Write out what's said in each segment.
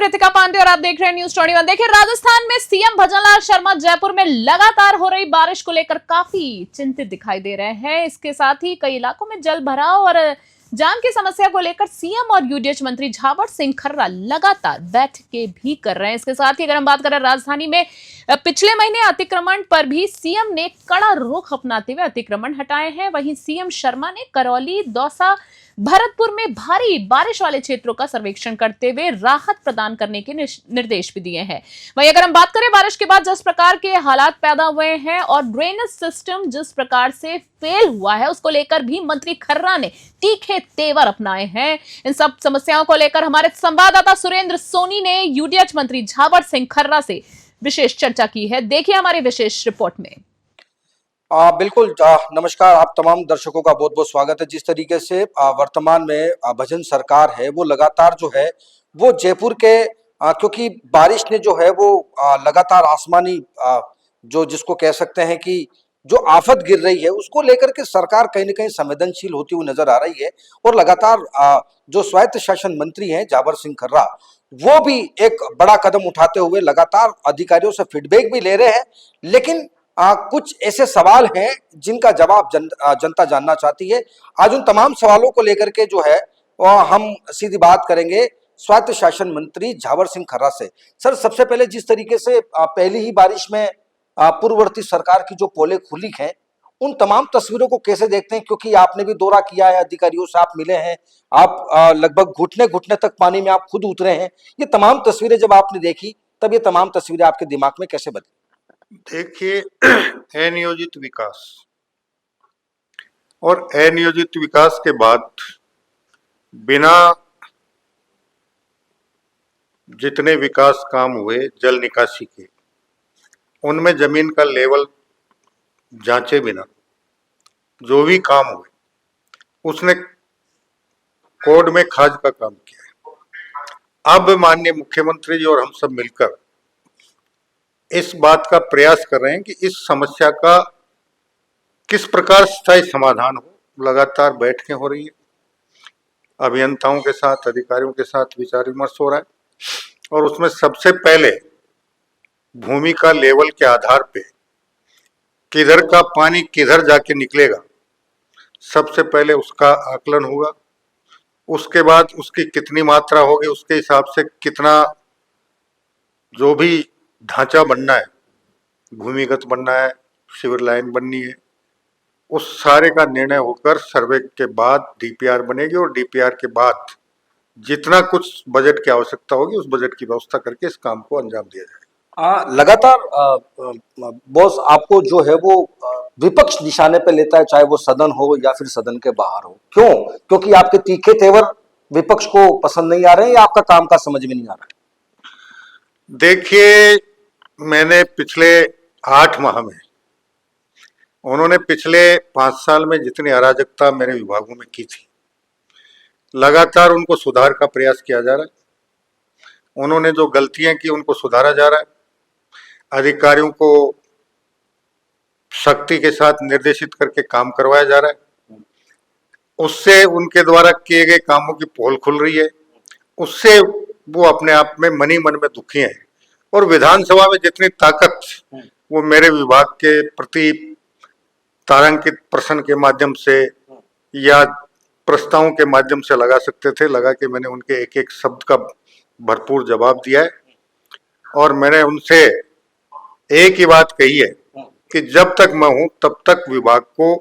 रितिका पांडे और आप देख रहे हैं न्यूज़ 21। देखिए, राजस्थान में सीएम भजनलाल शर्मा जयपुर में लगातार हो रही बारिश को लेकर काफी चिंतित दिखाई दे रहे हैं। इसके साथ ही कई इलाकों में जल भराव और जाम की समस्या को लेकर सीएम और यूडीएच मंत्री झावर सिंह खर्रा लगातार बैठकें भी कर रहे हैं। इसके साथ ही अगर हम बात करें राजधानी में पिछले महीने अतिक्रमण पर भी सीएम ने कड़ा रुख अपनाते हुए अतिक्रमण हटाए हैं। वहीं सीएम शर्मा ने करौली, दौसा, भरतपुर में भारी बारिश वाले क्षेत्रों का सर्वेक्षण करते हुए राहत प्रदान करने के निर्देश भी दिए हैं। वहीं अगर हम बात करें बारिश के बाद जिस प्रकार के हालात पैदा हुए हैं और ड्रेनेज सिस्टम जिस प्रकार से फेल हुआ है, उसको लेकर भी मंत्री खर्रा ने तीखे तेवर अपनाए हैं। इन सब समस्याओं को लेकर हमारे संवाददाता सुरेंद्र सोनी ने यूडीएच मंत्री झावर सिंह खर्रा से विशेष चर्चा की है। देखिए हमारी विशेष रिपोर्ट में। बिल्कुल नमस्कार, आप तमाम दर्शकों का बहुत बहुत स्वागत है। जिस तरीके से वर्तमान में भजन सरकार है वो लगातार जो है वो जयपुर के क्योंकि बारिश ने जो है वो लगातार आसमानी जो जिसको कह सकते हैं कि जो आफत गिर रही है उसको लेकर के सरकार कहीं ना कहीं संवेदनशील होती हुई नजर आ रही है। और लगातार जो स्वायत्त शासन मंत्री हैं झावर सिंह खर्रा, वो भी एक बड़ा कदम उठाते हुए लगातार अधिकारियों से फीडबैक भी ले रहे हैं। लेकिन कुछ ऐसे सवाल हैं जिनका जवाब जनता जानना चाहती है। आज उन तमाम सवालों को लेकर के जो है हम सीधी बात करेंगे स्वायत्त शासन मंत्री झावर सिंह खर्रा से। सर, सबसे पहले जिस तरीके से पहली ही बारिश में पूर्ववर्ती सरकार की जो पोलें खुली हैं, उन तमाम तस्वीरों को कैसे देखते हैं? क्योंकि आपने भी दौरा किया है, अधिकारियों से आप मिले हैं, आप लगभग घुटने घुटने तक पानी में आप खुद उतरे हैं। ये तमाम तस्वीरें जब आपने देखी तब ये तमाम तस्वीरें आपके दिमाग में कैसे बदली? देखिए, अनियोजित विकास और अनियोजित विकास के बाद बिना जितने विकास काम हुए जल निकासी के, उनमें जमीन का लेवल जांचे बिना जो भी काम हुए उसने कोड में खाज का काम किया है। अब माननीय मुख्यमंत्री जी और हम सब मिलकर इस बात का प्रयास कर रहे हैं कि इस समस्या का किस प्रकार स्थायी समाधान हो। लगातार बैठकें हो रही है, अभियंताओं के साथ, अधिकारियों के साथ विचार विमर्श हो रहा है और उसमें सबसे पहले भूमि का लेवल के आधार पे किधर का पानी किधर जाके निकलेगा, सबसे पहले उसका आकलन होगा। उसके बाद उसकी कितनी मात्रा होगी, उसके हिसाब से कितना जो भी ढांचा बनना है, भूमिगत बनना है, सीवर लाइन बननी है, उस सारे का निर्णय होकर सर्वे के बाद डीपीआर बनेगी और डीपीआर के बाद जितना कुछ बजट की आवश्यकता होगी उस बजट की व्यवस्था करके इस काम को अंजाम दिया जाएगा। लगातार बॉस आपको जो है वो विपक्ष निशाने पे लेता है, चाहे वो सदन हो या फिर सदन के बाहर हो। क्यों? क्योंकि आपके तीखे तेवर विपक्ष को पसंद नहीं आ रहे हैं या आपका काम का समझ में नहीं आ रहा है? देखिए, मैंने पिछले 8 माह में, उन्होंने पिछले 5 साल में जितनी अराजकता मेरे विभागों में की थी, लगातार उनको सुधार का प्रयास किया जा रहा है। उन्होंने जो गलतियां की उनको सुधारा जा रहा है। अधिकारियों को सख्ती के साथ निर्देशित करके काम करवाया जा रहा है। उससे उनके द्वारा किए गए कामों की पोल खुल रही है। उससे वो अपने आप में मन ही मन में दुखी हैं। और विधानसभा में जितनी ताकत वो मेरे विभाग के प्रति तारांकित प्रश्न के माध्यम से या प्रस्तावों के माध्यम से लगा सकते थे, लगा के मैंने उनके एक एक शब्द का भरपूर जवाब दिया है। और मैंने उनसे एक ही बात कही है कि जब तक मैं हूं तब तक विभाग को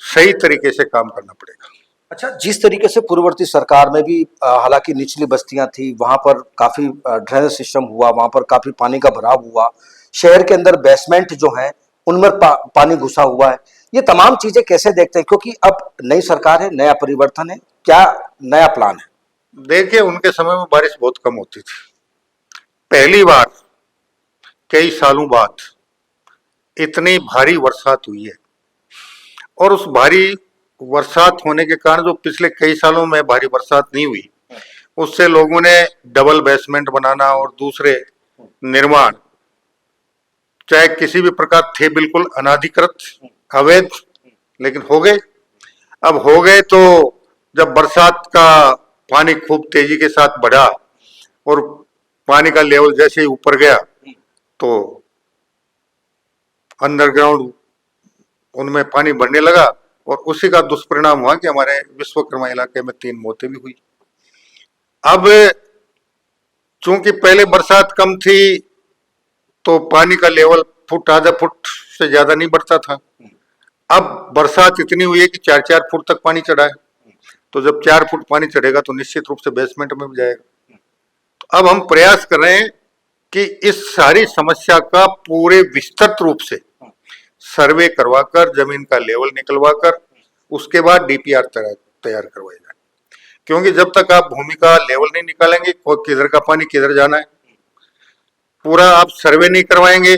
सही तरीके से काम करना पड़ेगा। अच्छा, जिस तरीके से पूर्ववर्ती सरकार में भी हालांकि निचली बस्तियां थी, वहां पर काफी ड्रेनेज सिस्टम हुआ, वहां पर काफी पानी का भराव हुआ, शहर के अंदर बेसमेंट जो है उनमें पानी घुसा हुआ है, ये तमाम चीजें कैसे देखते हैं? क्योंकि अब नई सरकार है, नया परिवर्तन है, क्या नया प्लान है? देखिए, उनके समय में बारिश बहुत कम होती थी। पहली बार कई सालों बाद इतनी भारी बरसात हुई है और उस भारी बरसात होने के कारण जो पिछले कई सालों में भारी बरसात नहीं हुई, उससे लोगों ने डबल बेसमेंट बनाना और दूसरे निर्माण चाहे किसी भी प्रकार थे बिल्कुल अनाधिकृत, अवैध, लेकिन हो गए। अब हो गए तो जब बरसात का पानी खूब तेजी के साथ बढ़ा और पानी का लेवल जैसे ही ऊपर गया तो अंडरग्राउंड उनमें पानी भरने लगा, और उसी का दुष्परिणाम हुआ कि हमारे विश्वकर्मा इलाके में 3 मौतें भी हुई। अब चूंकि पहले बरसात कम थी तो पानी का लेवल फुट आधा फुट से ज्यादा नहीं बढ़ता था। अब बरसात इतनी हुई है कि 4-4 फुट तक पानी चढ़ा है, तो जब 4 फुट पानी चढ़ेगा तो निश्चित रूप से बेसमेंट में भी जाएगा। तो अब हम प्रयास कर रहे हैं कि इस सारी समस्या का पूरे विस्तृत रूप से सर्वे करवाकर, जमीन का लेवल निकलवाकर उसके बाद डीपीआर तैयार करवाया जाए। क्योंकि जब तक आप भूमि का लेवल नहीं निकालेंगे, किधर का पानी किधर जाना है, पूरा आप सर्वे नहीं करवाएंगे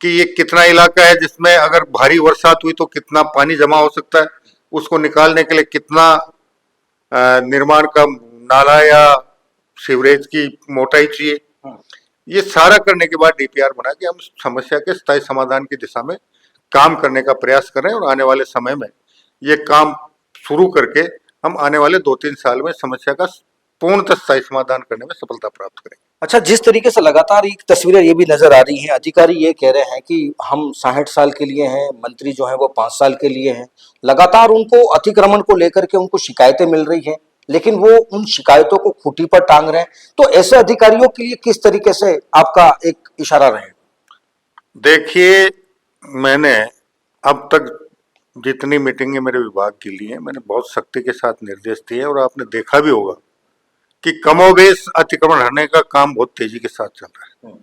कि ये कितना इलाका है जिसमें अगर भारी बरसात हुई तो कितना पानी जमा हो सकता है, उसको निकालने के लिए कितना निर्माण का नाला या सीवरेज की मोटाई चाहिए, ये सारा करने के बाद डीपीआर बना के हम समस्या के स्थायी समाधान की दिशा में काम करने का प्रयास कर रहे हैं। और आने वाले समय में ये काम शुरू करके हम आने वाले 2-3 साल में समस्या का पूर्णतः स्थायी समाधान करने में सफलता प्राप्त करेंगे। अच्छा, जिस तरीके से लगातार एक तस्वीरें ये भी नजर आ रही हैं, अधिकारी ये कह रहे हैं कि हम 60 साल के लिए हैं, मंत्री जो है वो 5 साल के लिए हैं, लगातार उनको अतिक्रमण को लेकर के उनको शिकायतें मिल रही हैं, लेकिन वो उन शिकायतों को खूंटी पर टांग रहे हैं। तो ऐसे अधिकारियों के लिए किस तरीके से आपका एक इशारा रहेगा? देखिए, मैंने अब तक जितनी मीटिंगें मेरे विभाग की ली हैं, मैंने बहुत सख्ती के साथ निर्देश दिए, और आपने देखा भी होगा कि कमोबेश अतिक्रमण हटने का काम बहुत तेजी के साथ चल रहा है।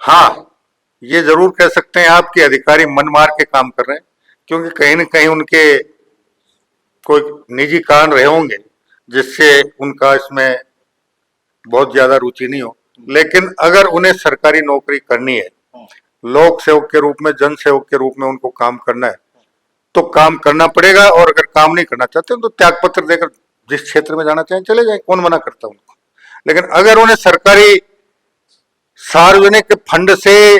हाँ, ये जरूर कह सकते हैं आप कि अधिकारी मन मार के काम कर रहे हैं, क्योंकि कहीं न कहीं उनके कोई निजी कारण रहे होंगे जिससे उनका इसमें बहुत ज्यादा रुचि नहीं हो। लेकिन अगर उन्हें सरकारी नौकरी करनी है, लोक सेवक के रूप में, जन सेवक के रूप में उनको काम करना है, तो काम करना पड़ेगा। और अगर काम नहीं करना चाहते तो त्याग पत्र देकर जिस क्षेत्र में जाना चाहें चले जाएं, कौन मना करता उनको। लेकिन अगर उन्हें सरकारी सार्वजनिक फंड से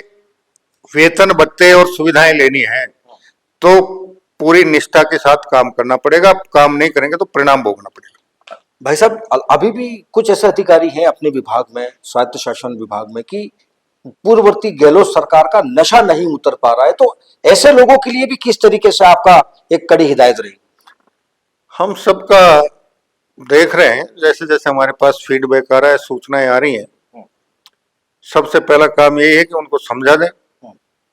वेतन भत्ते और सुविधाएं लेनी है तो पूरी निष्ठा के साथ काम करना पड़ेगा। काम नहीं करेंगे तो परिणाम भोगना पड़ेगा। भाई साहब, अभी भी कुछ ऐसे अधिकारी हैं अपने विभाग में, स्वायत्त शासन विभाग में, कि पूर्ववर्ती गहलोत सरकार का नशा नहीं उतर पा रहा है। तो ऐसे लोगों के लिए भी किस तरीके से आपका एक कड़ी हिदायत रही? हम सबका देख रहे हैं, जैसे जैसे हमारे पास फीडबैक आ रहा है, सूचनाएं आ रही हैं, सबसे पहला काम यही है कि उनको समझा दें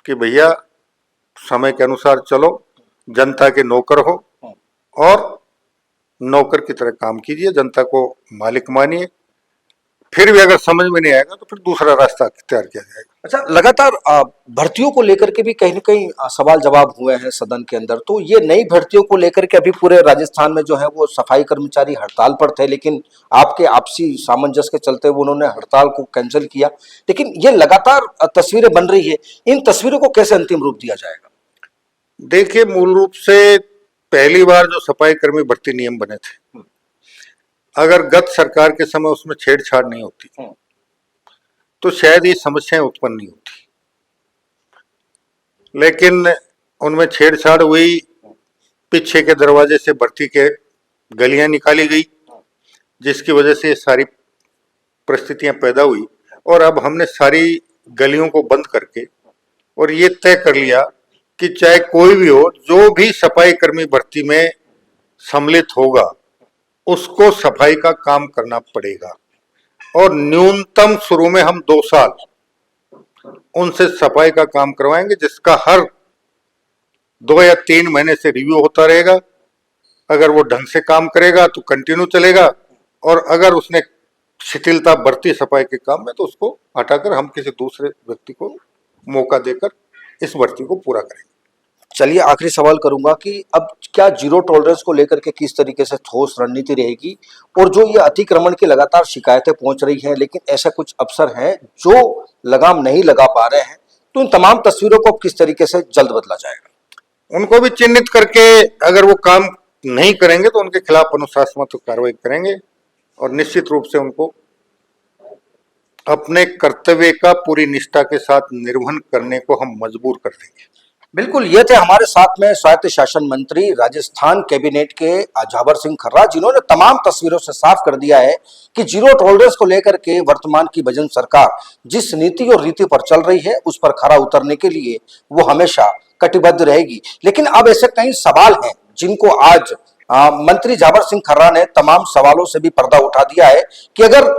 कि भैया समय के अनुसार चलो, जनता के नौकर हो और नौकर की तरह काम कीजिए, जनता को मालिक मानिए। फिर भी अगर समझ में नहीं आएगा तो फिर दूसरा रास्ता अख्तियार किया जाएगा। अच्छा, लगातार भर्तियों को लेकर के भी कहीं न कहीं सवाल जवाब हुए हैं सदन के अंदर। तो ये नई भर्तियों को लेकर के अभी पूरे राजस्थान में जो है वो सफाई कर्मचारी हड़ताल पर थे, लेकिन आपके आपसी सामंजस्य के चलते वो उन्होंने हड़ताल को कैंसिल किया। लेकिन ये लगातार तस्वीरें बन रही है, इन तस्वीरों को कैसे अंतिम रूप दिया जाएगा? देखिए, मूल रूप से पहली बार जो सफाई कर्मी भर्ती नियम बने थे, अगर गत सरकार के समय उसमें छेड़छाड़ नहीं होती तो शायद ये समस्याएं उत्पन्न नहीं होती। लेकिन उनमें छेड़छाड़ हुई, पीछे के दरवाजे से भर्ती के गलियां निकाली गई, जिसकी वजह से सारी परिस्थितियां पैदा हुई। और अब हमने सारी गलियों को बंद करके और ये तय कर लिया कि चाहे कोई भी हो, जो भी सफाई कर्मी भर्ती में सम्मिलित होगा उसको सफाई का काम करना पड़ेगा। और न्यूनतम शुरू में हम 2 साल उनसे सफाई का काम करवाएंगे, जिसका हर 2 या 3 महीने से रिव्यू होता रहेगा। अगर वो ढंग से काम करेगा तो कंटिन्यू चलेगा, और अगर उसने शिथिलता बरती सफाई के काम में तो उसको हटाकर हम किसी दूसरे व्यक्ति को मौका देकर इस भर्ती को पूरा करेंगे। चलिए, आखिरी सवाल करूंगा कि अब क्या जीरो टॉलरेंस को लेकर के किस तरीके से ठोस रणनीति रहेगी? और जो ये अतिक्रमण की लगातार शिकायतें पहुंच रही हैं, लेकिन ऐसे कुछ अफसर हैं जो लगाम नहीं लगा पा रहे हैं, तो इन तमाम तस्वीरों को किस तरीके से जल्द बदला जाएगा? उनको भी चिन्हित करके अगर वो काम नहीं करेंगे तो उनके खिलाफ अनुशासनात्मक कार्रवाई करेंगे, और निश्चित रूप से उनको अपने कर्तव्य का पूरी निष्ठा के साथ निर्वहन करने को हम मजबूर कर देंगे। बिल्कुल, ये थे हमारे साथ में स्वायत्त शासन मंत्री राजस्थान कैबिनेट के जाबर सिंह खर्रा, जिन्होंने तमाम तस्वीरों से साफ कर दिया है कि जीरो टॉलरेंस को लेकर के वर्तमान की भजन सरकार जिस नीति और रीति पर चल रही है उस पर खरा उतरने के लिए वो हमेशा कटिबद्ध रहेगी। लेकिन अब ऐसे कई सवाल हैं जिनको आज मंत्री जाबर सिंह खर्रा ने तमाम सवालों से भी पर्दा उठा दिया है कि अगर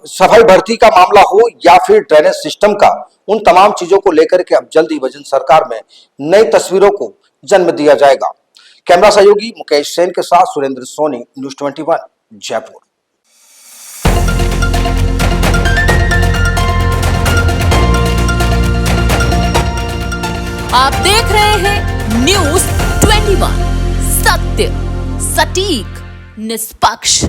सफाई भर्ती का मामला हो या फिर ड्रेनेज सिस्टम का, उन तमाम चीजों को लेकर के अब जल्द ही भजन सरकार में नई तस्वीरों को जन्म दिया जाएगा। कैमरा सहयोगी मुकेश सेन के साथ सुरेंद्र सोनी, न्यूज़ 21 जयपुर। आप देख रहे हैं न्यूज़ 21, सत्य, सटीक, निष्पक्ष।